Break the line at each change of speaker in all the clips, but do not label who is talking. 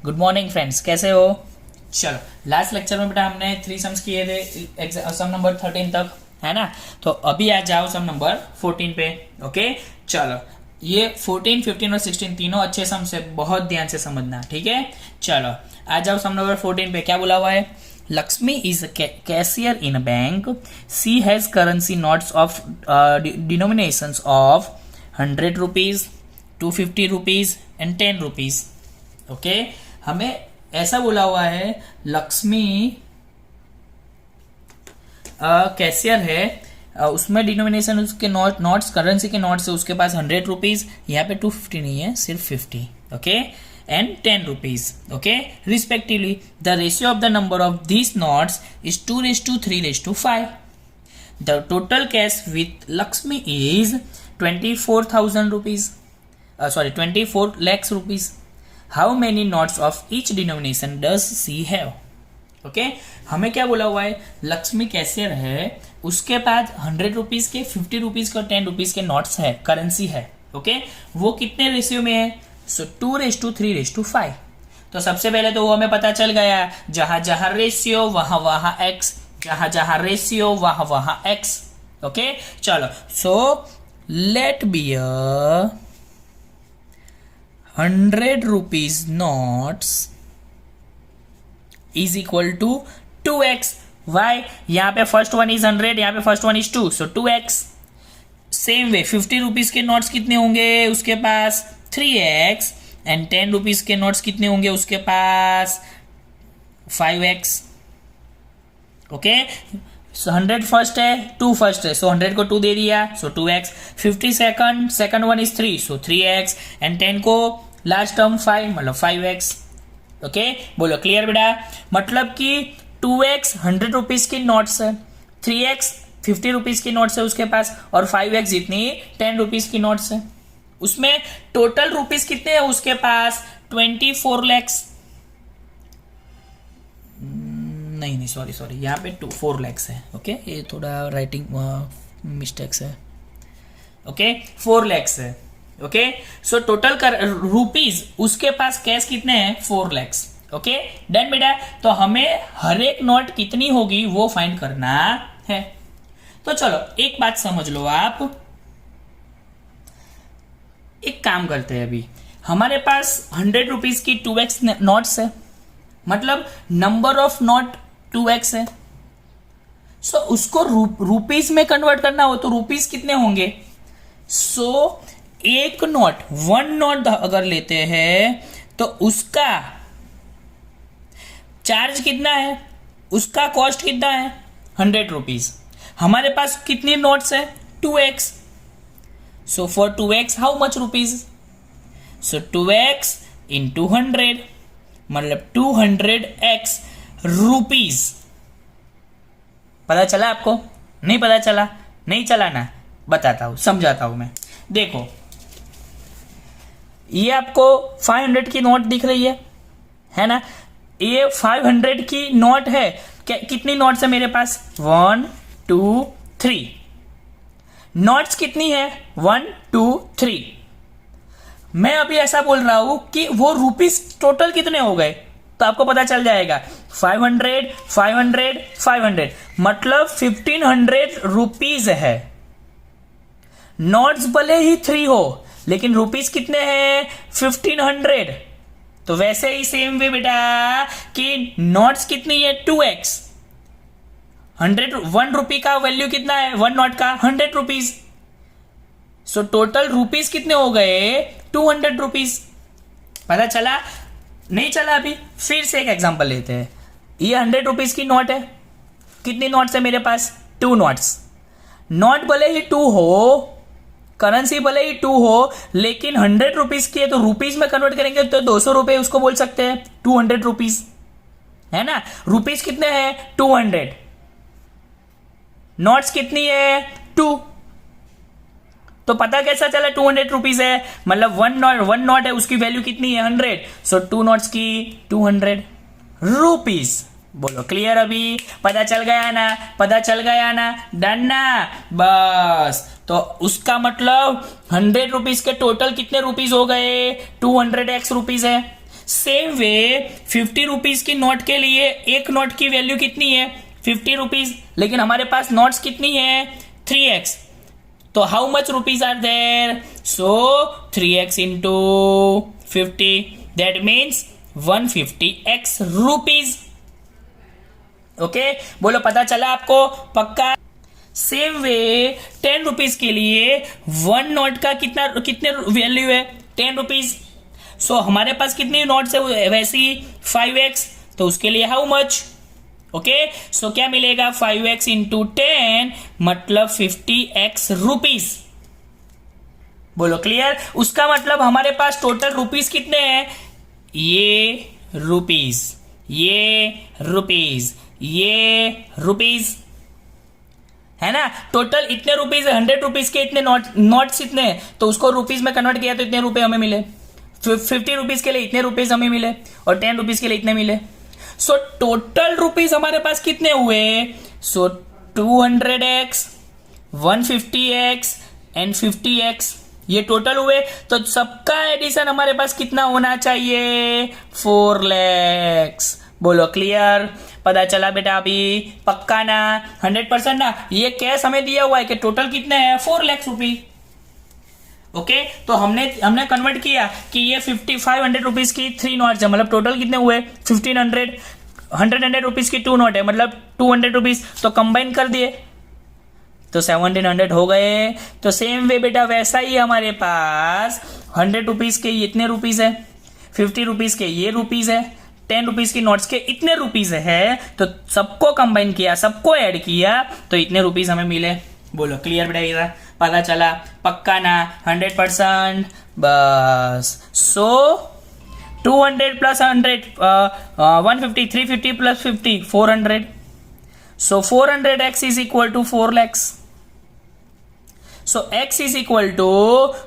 Good morning friends, कैसे हो? चलो, लास्ट लेक्चर में बेटा हमने 3 सम्स किए थे, सम नंबर 13 तक, है ना। तो अभी आ जाओ सम नंबर 14 पे। ओके, चलो, ये 14, 15 और 16 तीनों अच्छे सम से बहुत ध्यान से समझना, ठीक है। चलो आ जाओ सम नंबर 14 पे। क्या बोला हुआ है? Lakshmi is cashier in a bank, she has currency notes of denominations of 100 rupees, 250 rupees and 10 rupees. Okay, हमें ऐसा बोला हुआ है लक्ष्मी कैशियर है, उसमें डिनोमिनेशन उसके नोट्स करेंसी के नोट्स है, उसके पास 100 रुपीज, यहाँ पे 250 नहीं है, सिर्फ 50। Okay, and 10 rupees. Okay, respectively the ratio of the number of these notes is 2:3:5। The total cash with Lakshmi is 24,000 rupees, sorry 24 lakhs rupees. How many notes of each denomination does she have? Okay, हमें क्या बोला हुआ है? Lakshmi cashier है, उसके पास 100 rupees के, 50 rupees के और 10 रुपीज के नोट्स है, करेंसी है। ओके, वो कितने रेशियो में है? सो 2:3:5। तो सबसे पहले तो वो हमें पता चल गया, जहां जहां रेशियो वहां वहां एक्स, जहां जहां रेशियो वहां वहां एक्स। ओके, चलो, so let be 100 rupees notes is equal to 2x. Why? यहाँ पे फर्स्ट वन इज 100, यहाँ पे first one is 2, so 2x। Same way 50 rupees के नोट्स कितने होंगे उसके पास? 3x। एंड 10 रुपीज के नोट्स कितने होंगे उसके पास? 5x। ओके, 100 फर्स्ट है, 2 फर्स्ट है, सो 100 को 2 दे दिया, सो 2x। 50 second one is 3, so 3x। And 10 को लास्ट टर्म 5, मतलब 5x। ओके, बोलो क्लियर बेटा? मतलब कि 2x 100 रुपीज की नोट्स है, 3x 50 रुपीज की नोट्स है उसके पास, और 5x जितनी 10 रुपीज की नोट्स है। उसमें टोटल रुपीज कितने हैं उसके पास? 24 lakhs। नहीं, सॉरी, यहाँ पे 4 lakhs है। ओके, ये थोड़ा राइटिंग मिस्टेक्स है। ओके, 4 lakhs है। ओके, सो टोटल रुपीज उसके पास कैश कितने हैं? 4 lakhs। ओके, डन बेटा। तो हमें हर एक नोट कितनी होगी वो फाइंड करना है। तो चलो एक बात समझ लो आप, एक काम करते हैं। अभी हमारे पास 100 रुपीज की 2x नोट्स है, मतलब नंबर ऑफ नोट 2x है। सो उसको रुपीज में कन्वर्ट करना हो तो रुपीज कितने होंगे? सो एक नोट, 1 नोट अगर लेते हैं तो उसका चार्ज कितना है, उसका कॉस्ट कितना है? 100 रुपीज। हमारे पास कितनी नोट्स है? 2x। So for 2x how much rupees? So 2x into 100, मतलब 200x रुपीज। पता चला आपको? नहीं पता चला? नहीं चला ना, बताता हूं, समझाता हूं मैं। देखो, ये आपको 500 की नोट दिख रही है ना? ये 500 की नोट है। कितनी नोट्स है मेरे पास? 1 2 3 नोट्स कितनी है? 1 2 3। मैं अभी ऐसा बोल रहा हूं कि वो रुपीस टोटल कितने हो गए, तो आपको पता चल जाएगा 500 500 500, मतलब 1500 रुपीज है। नोट्स भले ही 3 हो लेकिन रुपीज कितने हैं? 1500। तो वैसे ही सेम वे बेटा कि नोट्स कितनी है? 2x। 1 रुपी का वैल्यू कितना है? 1 नोट का 100 रुपीज। सो टोटल रुपीज कितने हो गए? 200 रुपीज। पता चला? नहीं चला? अभी फिर से एक एग्जांपल लेते हैं। ये 100 रुपीज की नोट है। कितनी नोट्स है मेरे पास? 2 नोट्स। नोट भले ही 2 हो, करेंसी भले ही 2 हो, लेकिन 100 रुपीज की है तो रुपीज में कन्वर्ट करेंगे तो 200 रुपए उसको बोल सकते हैं, 200 रुपीज, है ना। रुपीज कितने हैं? 200। नोट्स कितनी है? 2। तो पता कैसा चला 200 रुपीज है? मतलब 1 नोट है, उसकी वैल्यू कितनी है? 100। सो 2 नोट्स की 200 रुपीज। बोलो क्लियर? अभी पता चल गया ना? पता चल गया ना? डन ना? बस, तो उसका मतलब 100 रुपीज के टोटल कितने रुपीज हो गए? 200x रुपीज है। सेम वे 50 रुपीज की नोट के लिए एक नोट की वैल्यू कितनी है 50 रुपीज, लेकिन हमारे पास नोट्स कितनी है 3x, तो how much rupees are there, so 3x into 50, that means 150x rupees. Okay, बोलो पता चला आपको पक्का। सेम वे 10 रुपीज के लिए वन नोट का कितने वैल्यू है 10 रुपीज, सो हमारे पास कितनी नोट्स है वैसी 5x, तो उसके लिए हाउ मच, ओके, सो क्या मिलेगा 5x इंटू 10 मतलब 50x रुपीज। बोलो क्लियर, उसका मतलब हमारे पास टोटल रुपीज कितने हैं, ये रुपीज, ये रुपीज, ये रुपीज, है ना, टोटल इतने रुपीज है, 100 रुपीज के इतने नोट्स इतने हैं, तो उसको रुपीज में कन्वर्ट किया तो इतने रुपए हमें मिले, 50 रुपीज के लिए इतने रुपीज हमें मिले और 10 रुपीज के लिए इतने मिले, सो टोटल रुपीज हमारे पास कितने हुए, सो 200x 150x एंड 50x, ये टोटल हुए, तो सबका एडिशन हमारे पास कितना होना चाहिए 4 lakhs। बोलो क्लियर, पता चला बेटा अभी पक्का ना 100% ना, ये कैश हमें दिया हुआ है कि टोटल कितने हैं 4 लाख रुपी। ओके, तो हमने कन्वर्ट किया कि ये 500 रुपीज की 3 नोट्स है, मतलब टोटल कितने हुए 1500, 100 रुपीज की 2 नोट है मतलब 200 रुपीज, तो कंबाइन कर दिए तो 1700 हो गए। तो सेम वे बेटा वैसा ही हमारे पास 100 रुपीज के इतने रुपीज है, 50 रुपीज के ये रुपीज है, 10 रुपीज की नोट्स के इतने रुपीज है, तो सबको कंबाइन किया, सबको ऐड किया तो इतने रुपीज हमें मिले। बोलो क्लियर बेटा, ये पता चला पक्का ना 100%, बस। सो 200 plus 100 150, 350 plus 50 400, so 400x is equal to 4 lakhs, so x is equal to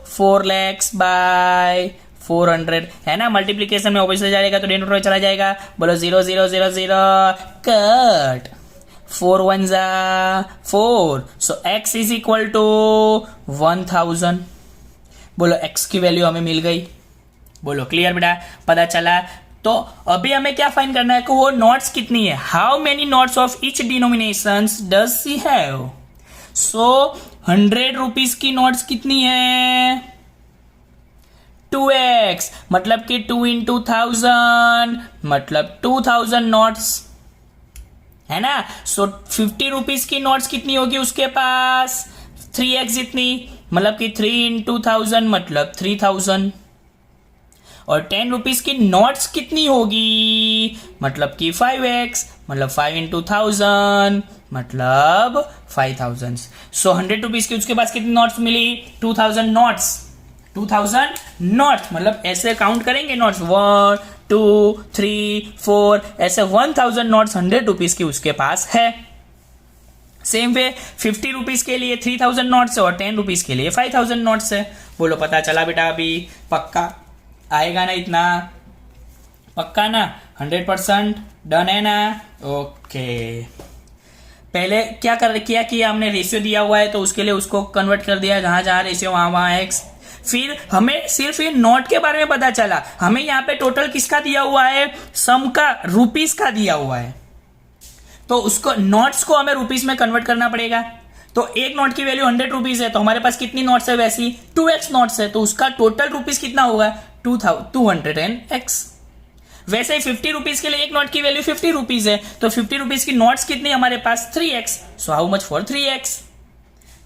4 lakhs by 400, है ना, मल्टीप्लीकेशन में ऑब्वियसली जाएगा तो डिनोमिनेटर में चला जाएगा। बोलो 0 0 0 0 कट, 4 1 जा 4, so x is equal to 1000। बोलो x की वैल्यू हमें मिल गई। बोलो क्लियर बेटा, पता चला। तो अभी हमें क्या फाइंड करना है कि वो नोट्स कितनी है, how many notes of each denominations does she have, so 100 rupees की नोट्स कितनी है 2x, मतलब कि 2 into 1000 मतलब 2000 नोट्स, है ना। सो 50 रुपीज की नोट्स कितनी होगी उसके पास 3x जितनी, मतलब कि 3 into 1000 मतलब 3000, और 10 रुपीज की नोट्स कितनी होगी मतलब कि 5x, मतलब 5 into 1000 मतलब 5000। सो 100 रुपीज की उसके पास कितनी नोट्स मिली 2000 नोट्स, 2000 नोट्स, मतलब ऐसे काउंट करेंगे नोट्स 1 2 3 4 ऐसे 1000 नोट्स 100 रुपीज की उसके पास है। सेम वे 50 रुपीज के लिए 3000 नोट्स है और 10 रुपीज के लिए 5000 नोट्स है। बोलो पता चला बेटा अभी पक्का आएगा ना, इतना पक्का ना 100% डन है ना। ओके, पहले क्या किया हमने, रेशियो दिया हुआ है तो उसके लिए उसको कन्वर्ट कर दिया, जहां जहां रेशियो वहां एक्स। फिर हमें सिर्फ ये नोट के बारे में पता चला, हमें यहाँ पे टोटल किसका दिया हुआ है, सम का, रुपीस का दिया हुआ है, तो उसको नोट्स को हमें रुपीस में कन्वर्ट करना पड़ेगा। तो एक नोट की वैल्यू 100 रुपीज है, तो हमारे पास कितनी नोट्स है वैसी 2x नोट्स है, तो उसका टोटल रुपीस कितना होगा 200x। वैसे ही 50 रुपीज के लिए एक नोट की वैल्यू 50 रुपीज है, तो 50 रुपीज की नोट्स कितनी हमारे पास 3x, so how much for 3x।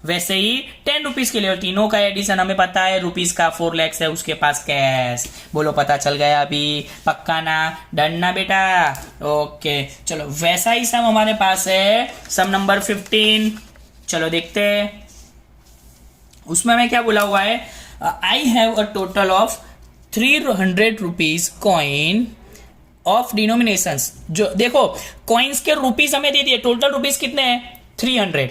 वैसे ही 10 रुपीज के लिए, और तीनों का एडिशन हमें पता है, रुपीज का 4 lakhs है उसके पास कैश। बोलो पता चल गया अभी पक्का ना, डन ना बेटा। ओके चलो, वैसा ही सम हमारे पास है, सम नंबर 15। चलो देखते हैं उसमें हमें क्या बोला हुआ है, I have a total of 300 rupees coin of denominations. जो देखो कॉइन्स के रुपीज हमें दे दिए, टोटल रुपीज कितने हैं 300,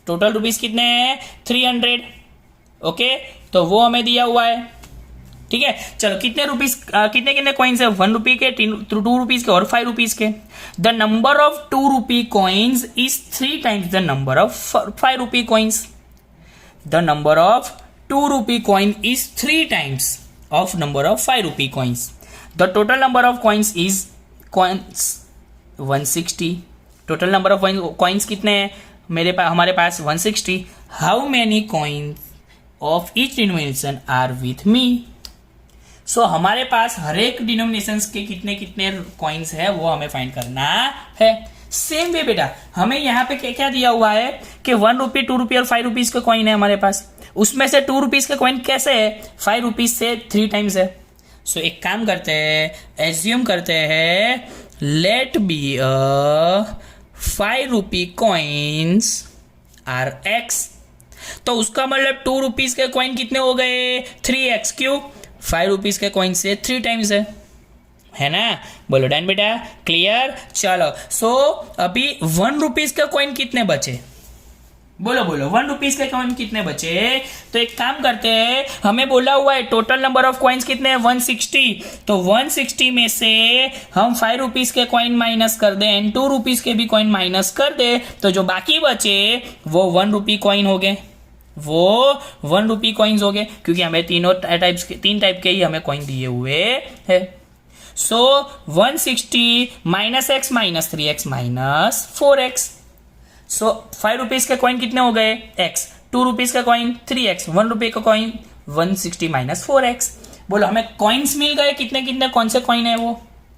टोटल रुपीज कितने हैं 300। ओके, तो वो हमें दिया हुआ है, ठीक है। चलो कितने रुपीज, कितने कितने कॉइन्स है, 1 रुपी के, 2 रुपीज के और 5 रुपीज के। The number of 2 rupee coins is 3 times the number of 5 rupee coins. The number of 2 rupee coin is 3 times of number of 5 rupee coins. The total number of coins is coins 160. Total number of coins कितने हैं हमारे पास 160. How many coins of each denomination are with me. So हमारे पास हर एक denomination के कितने कितने कॉइन्स है वो हमें फाइंड करना है. सेम वे बेटा हमें यहाँ पे क्या क्या दिया हुआ है कि 1 रुपी 2 रुपी और 5 रुपीज का कॉइन है हमारे पास. उसमें से 2 रुपीज का कॉइन कैसे है 5 रुपीज से 3 टाइम्स है. सो एक काम करते हैं एज्यूम करते हैं let be 5 rupee coins are x. तो उसका मतलब 2 रुपीज के कॉइन कितने हो गए 3x. क्यों 5 रुपीज के कॉइन से 3 टाइम्स है ना. बोलो डन बेटा क्लियर. चलो सो अभी 1 रुपीज का कॉइन कितने बचे बोलो 1 रुपीज के कॉइन कितने बचे. तो एक काम करते हैं हमें बोला हुआ है टोटल नंबर ऑफ कॉइन्स कितने हैं 160. तो 160 में से हम 5 रुपीज के कॉइन माइनस कर दें एंड 2 रुपीज के भी कॉइन माइनस कर दे तो जो बाकी बचे वो 1 रुपी कॉइन हो गए. वो 1 रुपी कॉइन्स हो गए क्योंकि हमें तीन टाइप के ही हमें कॉइन दिए हुए है. सो 160 minus x minus 3x minus 4x. सो 5 रुपीज के कॉइन कितने हो गए x. 2 रुपीज का कॉइन 3x. 1 रुपये का कॉइन 160 माइनस 4x. बोलो हमें कॉइन्स मिल गए कितने कितने कौन से कॉइन है वो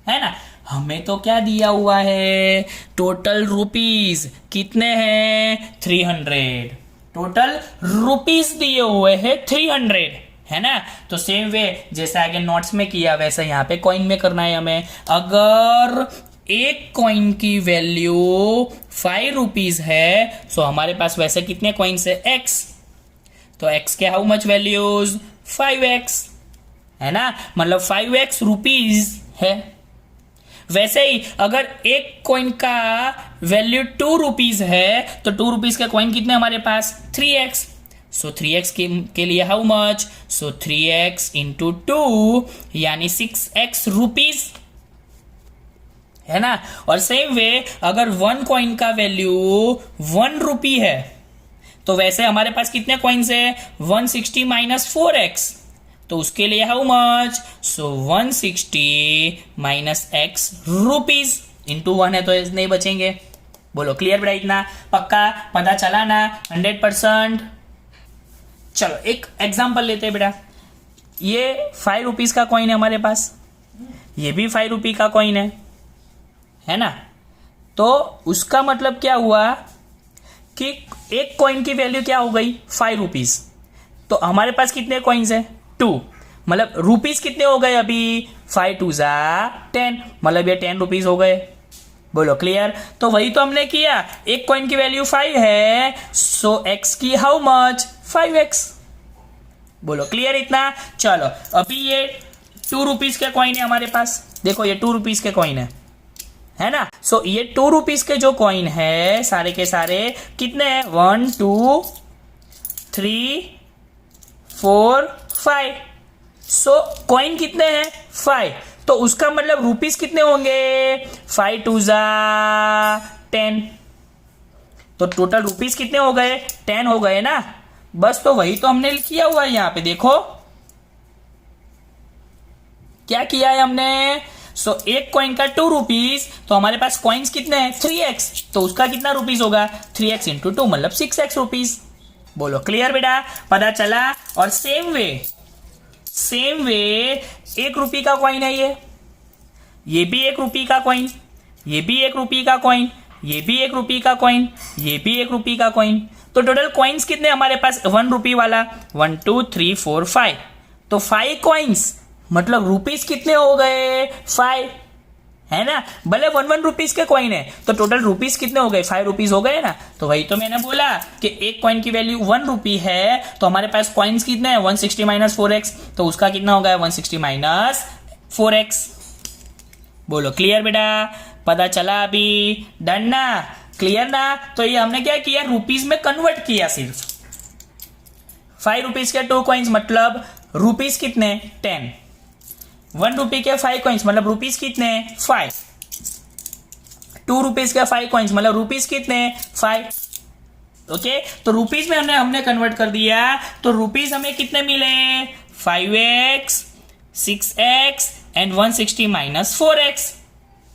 है ना. हमें तो क्या दिया हुआ है टोटल रुपीज कितने हैं 300. टोटल रुपीज दिए हुए हैं 300 है ना. तो सेम वे जैसे आगे नोट्स में किया वैसे यहाँ पे कॉइन में करना है हमें. अगर एक कॉइन की वैल्यू 5 रुपीज है सो हमारे पास वैसे कितने कॉइन्स है x. तो x के हाउ मच वैल्यूज 5x है ना. मतलब 5x रुपीज है. वैसे ही अगर एक कॉइन का वैल्यू 2 रुपीज है तो 2 रुपीज का कॉइन कितने हमारे पास 3x. सो 3x के लिए how much. So 3x into 2 यानी 6x रुपीज है ना. और सेम वे अगर 1 कॉइन का वैल्यू 1 रुपी है तो वैसे हमारे पास कितने कॉइन्स है 160 माइनस 4x. तो उसके लिए how much. So 160 minus x rupees into 1 है तो नहीं बचेंगे. बोलो क्लियर बेटा इतना पक्का पता चला ना 100%. चलो एक एग्जांपल लेते हैं बेटा. ये 5 रुपीज का कॉइन है हमारे पास. ये भी 5 रुपी का कॉइन है ना. तो उसका मतलब क्या हुआ कि एक कॉइन की वैल्यू क्या हो गई 5 रुपीज. तो हमारे पास कितने कॉइन्स है 2. मतलब रुपीज कितने हो गए अभी 5 2 जा 10. मतलब ये 10 रुपीज हो गए. बोलो क्लियर. तो वही तो हमने किया एक कॉइन की वैल्यू 5 है सो x की हाउ मच 5x. बोलो क्लियर इतना. चलो अभी ये 2 रुपीज के कॉइन है हमारे पास. देखो ये 2 रुपीज के कॉइन है ना. सो ये 2 रुपीज के जो कॉइन है सारे के सारे कितने हैं 1 2 3 4 5. सो कॉइन कितने हैं 5. तो उसका मतलब रुपीस कितने होंगे 5 2 जा 10. तो टोटल रुपीस कितने हो गए 10 हो गए ना. बस तो वही तो हमने किया हुआ है यहाँ पे. देखो क्या किया है हमने. सो एक कॉइन का 2 रुपीज तो हमारे पास कॉइन्स कितने हैं 3x. तो उसका कितना रुपीज होगा 3x इंटू 2 मतलब 6x रुपीज. बोलो क्लियर बेटा पता चला. और सेम वे 1 रुपी का कॉइन है ये भी 1 रुपी का कॉइन. ये भी 1 रुपी का कॉइन. ये भी 1 रुपी का कॉइन. ये भी 1 रुपी का कॉइन. तो टोटल कॉइन्स कितने हमारे पास 1 रुपी वाला 1 2 3 4 5. तो 5 कॉइन्स मतलब रुपीस कितने हो गए 5 है ना. भले 1 रुपीज के कॉइन है तो टोटल रुपीस कितने हो गए 5 रुपीज हो गए ना. तो वही तो मैंने बोला कि एक कॉइन की वैल्यू 1 रुपी है तो हमारे पास कॉइन्स कितने हैं 160 माइनस 4x. तो उसका कितना होगा 160 माइनस 4x. बोलो क्लियर बेटा पता चला अभी डन ना क्लियर ना. तो ये हमने क्या किया रुपीज में कन्वर्ट किया सिर्फ. 5 रुपीज के 2 कॉइन्स मतलब रुपीज कितने 10. 1 रुपी के 5 कॉइन्स मतलब रुपीज कितने 5. 2 रुपीज के 5 कॉइन्स मतलब रुपीज कितने 5. ओके तो रुपीज में हमने कन्वर्ट कर दिया. तो रुपीज हमें कितने मिले 5x 6x and 160 minus 4x।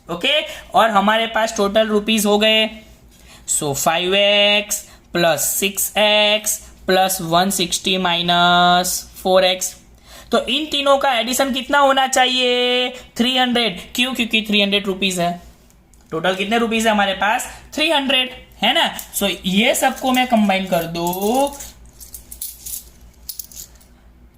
Okay, और हमारे पास टोटल रुपीज हो गए, सो 5x plus 6x plus 160 minus 4x। तो इन तीनों का एडिशन कितना होना चाहिए? 300। क्यों? क्योंकि 300 रुपीज है। टोटल कितने रुपीज है हमारे पास? 300 है ना। सो ये सबको मैं कंबाइन कर दू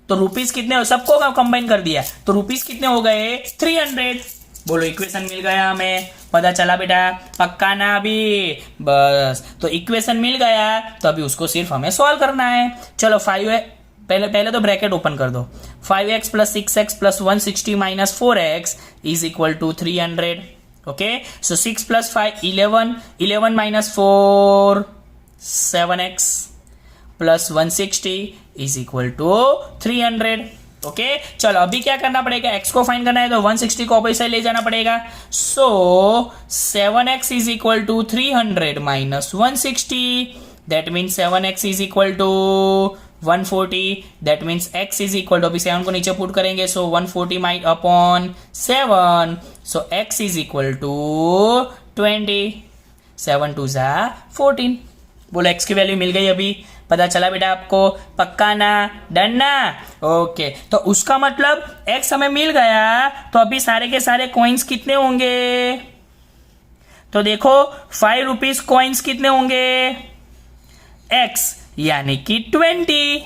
तो रुपीज कितने हो, सबको कंबाइन कर दिया तो रुपीज कितने हो गए? 300। बोलो इक्वेशन मिल गया हमें, पता चला बेटा? पक्का ना अभी? बस, तो इक्वेशन मिल गया तो अभी उसको सिर्फ हमें सॉल्व करना है। चलो 5 पहले तो ब्रैकेट ओपन कर दो। 5x plus 6x plus 160 minus 4x is equal to 300। Okay, so 6 plus 5 11, 11 minus 4 7x plus 160 is equal to 300। Okay, चलो अभी क्या करना पड़ेगा? x को फाइंड करना है तो 160 को ऑपोजिट साइड ले जाना पड़ेगा। So 7x is equal to 300 minus 160, that means 7x is equal to 140, that means x is equal to, अभी 7 को नीचे पुट करेंगे, so 140 might upon 7, so x is equal to 20, 7 2 जा 14। बोलो x की वैल्यू मिल गई अभी, पता चला बेटा आपको? पक्का ना? डन ना? ओके, तो उसका मतलब x हमें मिल गया, तो अभी सारे के सारे कॉइन्स कितने होंगे? तो देखो 5 रुपीज कॉइन्स कितने होंगे? x यानी कि 20।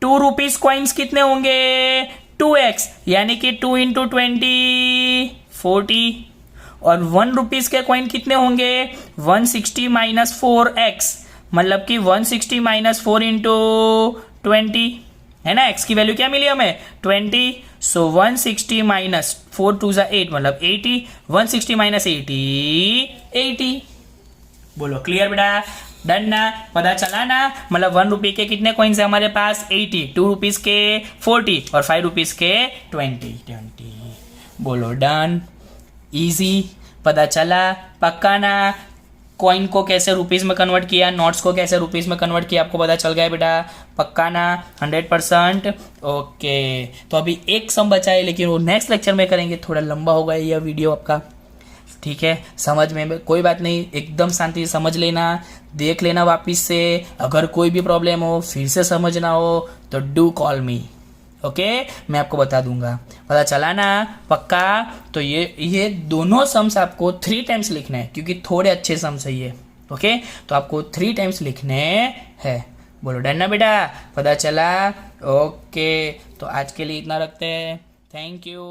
2 रुपीज कॉइन्स कितने होंगे? 2x यानी कि 2 इंटू 20 40। और 1 रुपीज के कॉइन कितने होंगे? 160 माइनस 4x, मतलब कि 160 माइनस 4 इंटू 20 है ना। x की वैल्यू क्या मिली हमें? 20। सो 160 माइनस 4 2 8 मतलब 80, 160 माइनस 80 80। बोलो क्लियर बेटा? डन ना? पता चला ना? मतलब 1 रुपये के कितने कॉइन्स है हमारे पास? 80, 2 रुपीज के 40 और 5 रुपीज के 20। बोलो डन? इजी, पता चला? पक्का ना? कॉइन को कैसे रुपीज में कन्वर्ट किया, नोट्स को कैसे रुपीज में कन्वर्ट किया, आपको पता चल गया बेटा? पक्का ना? 100%। ओके, तो अभी एक सम बचा है, लेकिन वो नेक्स्ट लेक्चर में करेंगे, थोड़ा लंबा होगा यह वीडियो आपका, ठीक है? समझ में कोई बात नहीं, एकदम शांति से समझ लेना, देख लेना वापिस से। अगर कोई भी प्रॉब्लम हो, फिर से समझना हो तो डू कॉल मी। ओके, मैं आपको बता दूंगा। पता चला ना? पक्का? तो ये दोनों सम्स आपको 3 टाइम्स लिखने हैं, क्योंकि थोड़े अच्छे सम्स है ये। ओके, तो आपको 3 टाइम्स लिखने हैं। बोलो डन ना बेटा? पता चला? ओके, तो आज के लिए इतना रखते हैं। Thank you.